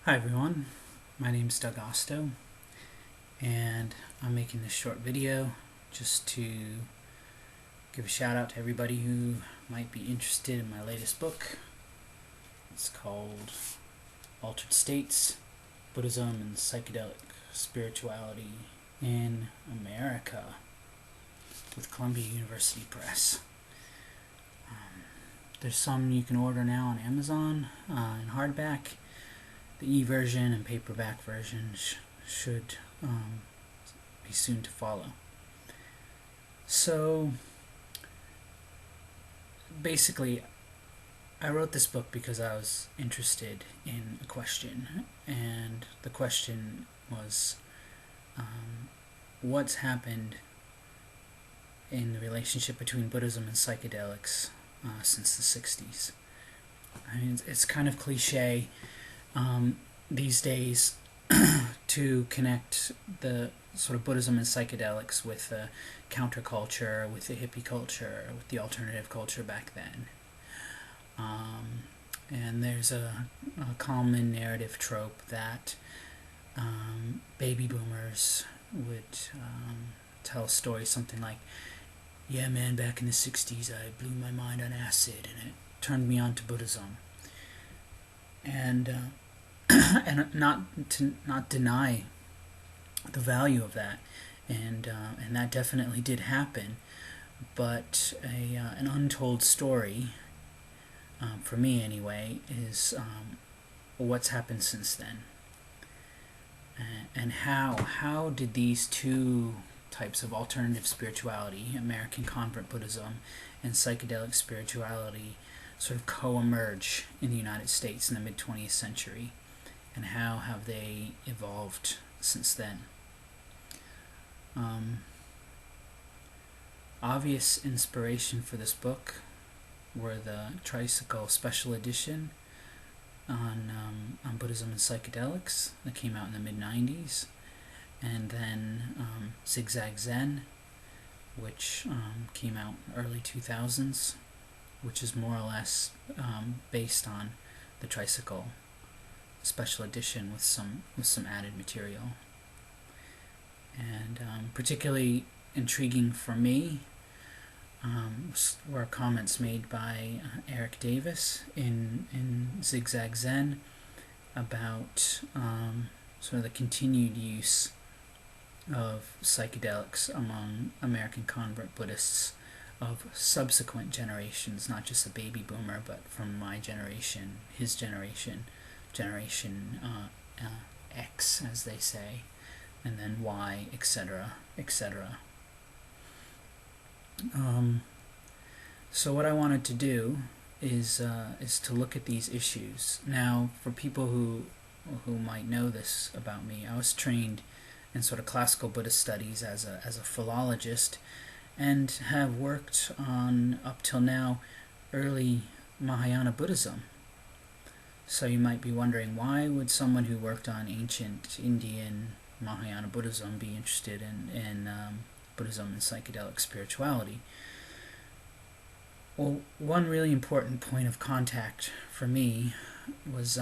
Hi everyone, my name is Douglas Osto, and I'm making this short video just to give a shout out to everybody who might be interested in my latest book. It's called Altered States, Buddhism and Psychedelic Spirituality in America with Columbia University Press. There's some you can order now on Amazon in hardback. The e-version and paperback versions should be soon to follow. So basically, I wrote this book because I was interested in a question, and the question was, what's happened in the relationship between Buddhism and psychedelics since the 60s? I mean, it's kind of cliche these days to connect the sort of Buddhism and psychedelics with the counterculture, with the hippie culture, with the alternative culture back then. And there's a common narrative trope that baby boomers would tell a story something like, yeah man, back in the 60s I blew my mind on acid and it turned me on to Buddhism. And and not deny the value of that, and that definitely did happen, but an untold story, for me anyway, is what's happened since then, and how did these two types of alternative spirituality, American convert Buddhism and psychedelic spirituality, sort of co-emerge in the United States in the mid-20th century, and how have they evolved since then? Obvious inspiration for this book were the Tricycle Special Edition on Buddhism and Psychedelics that came out in the mid-90s, and then Zigzag Zen, which came out early 2000s, which is more or less based on the Tricycle Special Edition with some added material. And particularly intriguing for me were comments made by Eric Davis in Zigzag Zen about sort of the continued use of psychedelics among American convert Buddhists of subsequent generations, not just the baby boomer, but from my generation, his generation, Generation X, as they say, and then Y, etc., etc. So what I wanted to do is to look at these issues. Now, for people who might know this about me, I was trained in sort of classical Buddhist studies as a philologist, and have worked on, up till now, early Mahayana Buddhism. So you might be wondering, why would someone who worked on ancient Indian Mahayana Buddhism be interested in Buddhism and psychedelic spirituality? Well, one really important point of contact for me was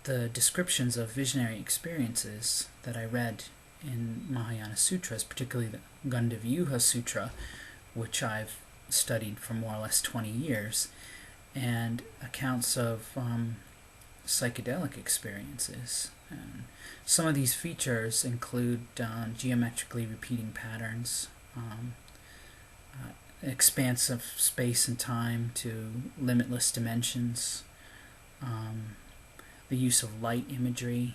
the descriptions of visionary experiences that I read in Mahayana Sutras, particularly the Gandavyuha Sutra, which I've studied for more or less 20 years, and accounts of psychedelic experiences. And some of these features include geometrically repeating patterns, expanse of space and time to limitless dimensions, the use of light imagery.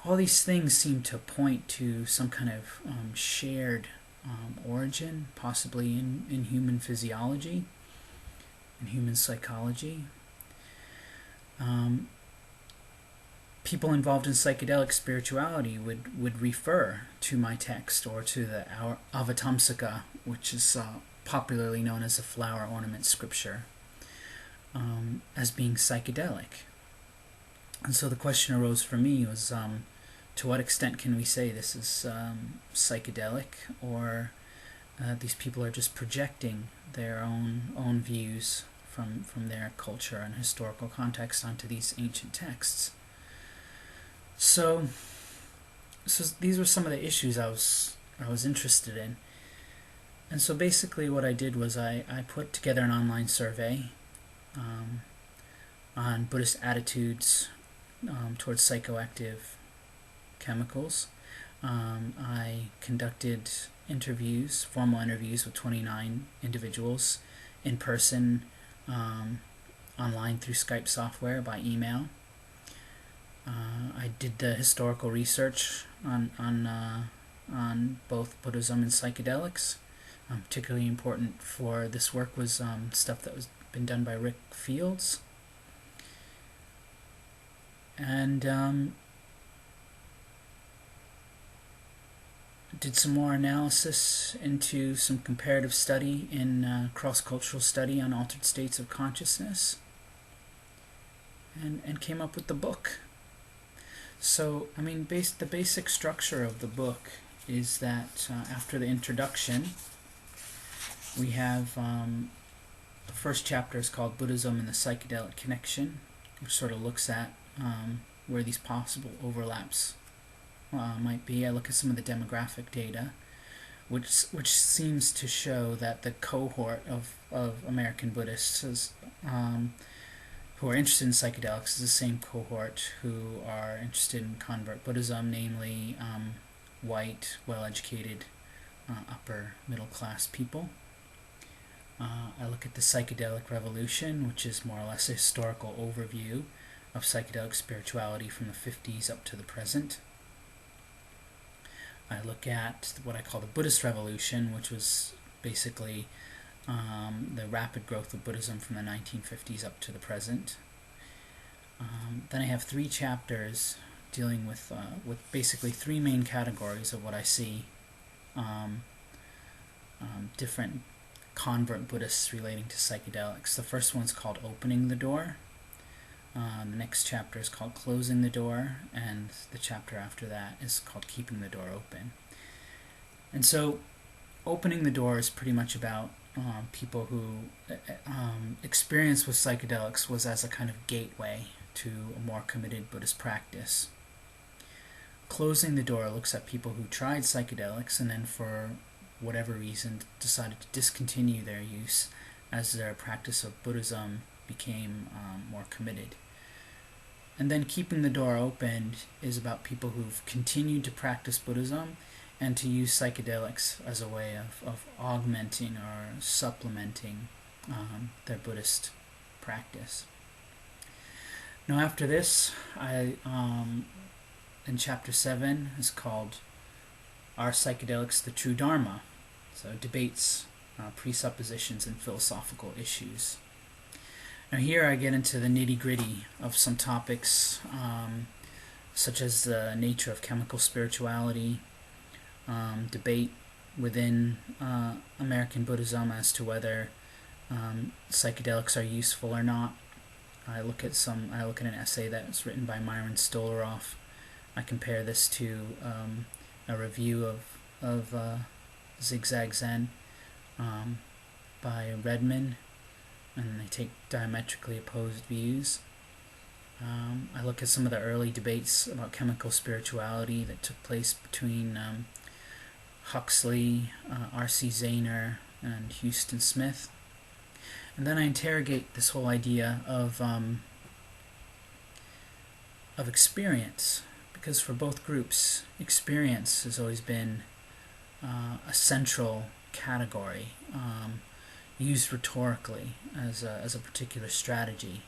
All these things seem to point to some kind of shared origin, possibly in human physiology, in human psychology. People involved in psychedelic spirituality would refer to my text or to the Avatamsaka, which is popularly known as the flower ornament scripture, as being psychedelic. And so the question arose for me was, to what extent can we say this is psychedelic, or these people are just projecting their own views from their culture and historical context onto these ancient texts. So these were some of the issues I was interested in. And so basically what I did was I put together an online survey on Buddhist attitudes towards psychoactive chemicals. I conducted formal interviews with 29 individuals in person, online through Skype software, by email. I did the historical research on both Buddhism and psychedelics. Particularly important for this work was stuff that was been done by Rick Fields. And did some more analysis into some comparative study in cross-cultural study on altered states of consciousness, and came up with the book. So, I mean, the basic structure of the book is that after the introduction, we have the first chapter is called Buddhism and the Psychedelic Connection, which sort of looks at where these possible overlaps might be. I look at some of the demographic data, which seems to show that the cohort of American Buddhists who are interested in psychedelics is the same cohort who are interested in convert Buddhism, namely white, well-educated, upper middle class people. I look at the psychedelic revolution, which is more or less a historical overview of psychedelic spirituality from the 50s up to the present. I look at what I call the Buddhist revolution, which was basically the rapid growth of Buddhism from the 1950s up to the present. Then I have 3 chapters dealing with basically 3 main categories of what I see different convert Buddhists relating to psychedelics. The first one's called Opening the Door. The next chapter is called Closing the Door, and the chapter after that is called Keeping the Door Open. And so, Opening the Door is pretty much about people who experience with psychedelics was as a kind of gateway to a more committed Buddhist practice. Closing the Door looks at people who tried psychedelics and then for whatever reason decided to discontinue their use as their practice of Buddhism became more committed. And then Keeping the Door Open is about people who've continued to practice Buddhism and to use psychedelics as a way of augmenting or supplementing their Buddhist practice. Now after this, in chapter 7 is called Are Psychedelics the True Dharma? So debates, presuppositions, and philosophical issues. Now here I get into the nitty-gritty of some topics such as the nature of chemical spirituality, debate within American Buddhism as to whether psychedelics are useful or not. I look at an essay that was written by Myron Stolaroff. I compare this to a review of Zigzag Zen by Redman, and they take diametrically opposed views. I look at some of the early debates about chemical spirituality that took place between Huxley, R.C. Zahner, and Houston Smith. And then I interrogate this whole idea of experience, because for both groups, experience has always been a central category, used rhetorically as a particular strategy.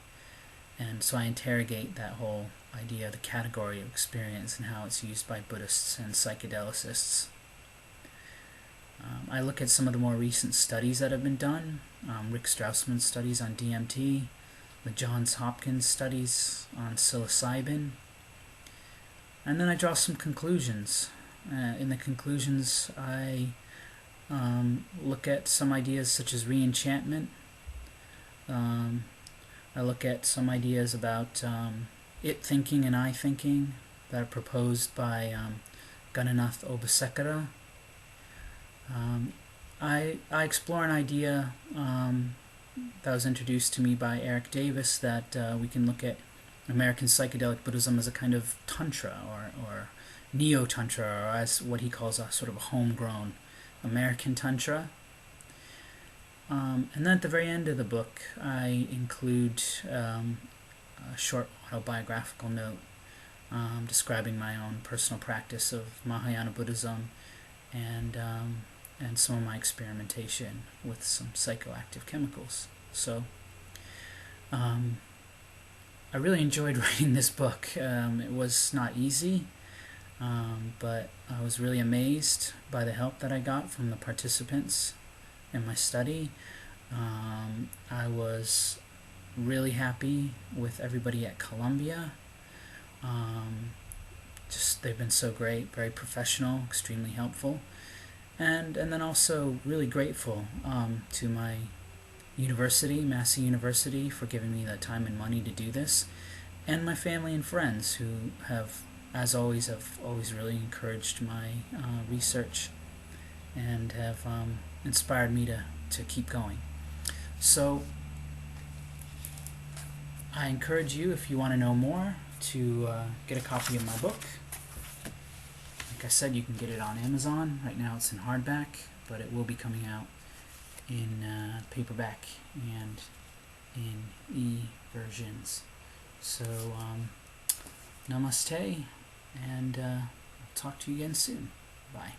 And so I interrogate that whole idea, the category of experience, and how it's used by Buddhists and psychedelicists. I look at some of the more recent studies that have been done, Rick Strausman's studies on DMT, the Johns Hopkins studies on psilocybin, and then I draw some conclusions. In the conclusions, I look at some ideas such as re-enchantment. I look at some ideas about it thinking and I thinking that are proposed by Gananath Obasekara. I explore an idea that was introduced to me by Eric Davis, that we can look at American psychedelic Buddhism as a kind of tantra, or neo-tantra, or as what he calls a sort of a homegrown American tantra. And then at the very end of the book, I include a short autobiographical note describing my own personal practice of Mahayana Buddhism, and some of my experimentation with some psychoactive chemicals. So I really enjoyed writing this book. It was not easy, but I was really amazed by the help that I got from the participants in my study. I was really happy with everybody at Columbia. They've been so great, very professional, extremely helpful, and then also really grateful to my university, Massey University, for giving me the time and money to do this, and my family and friends who have always really encouraged my research and have inspired me to keep going. So I encourage you, if you want to know more, to get a copy of my book. Like I said, you can get it on Amazon. Right now it's in hardback, but it will be coming out in paperback and in e-versions. So namaste, and I'll talk to you again soon. Bye.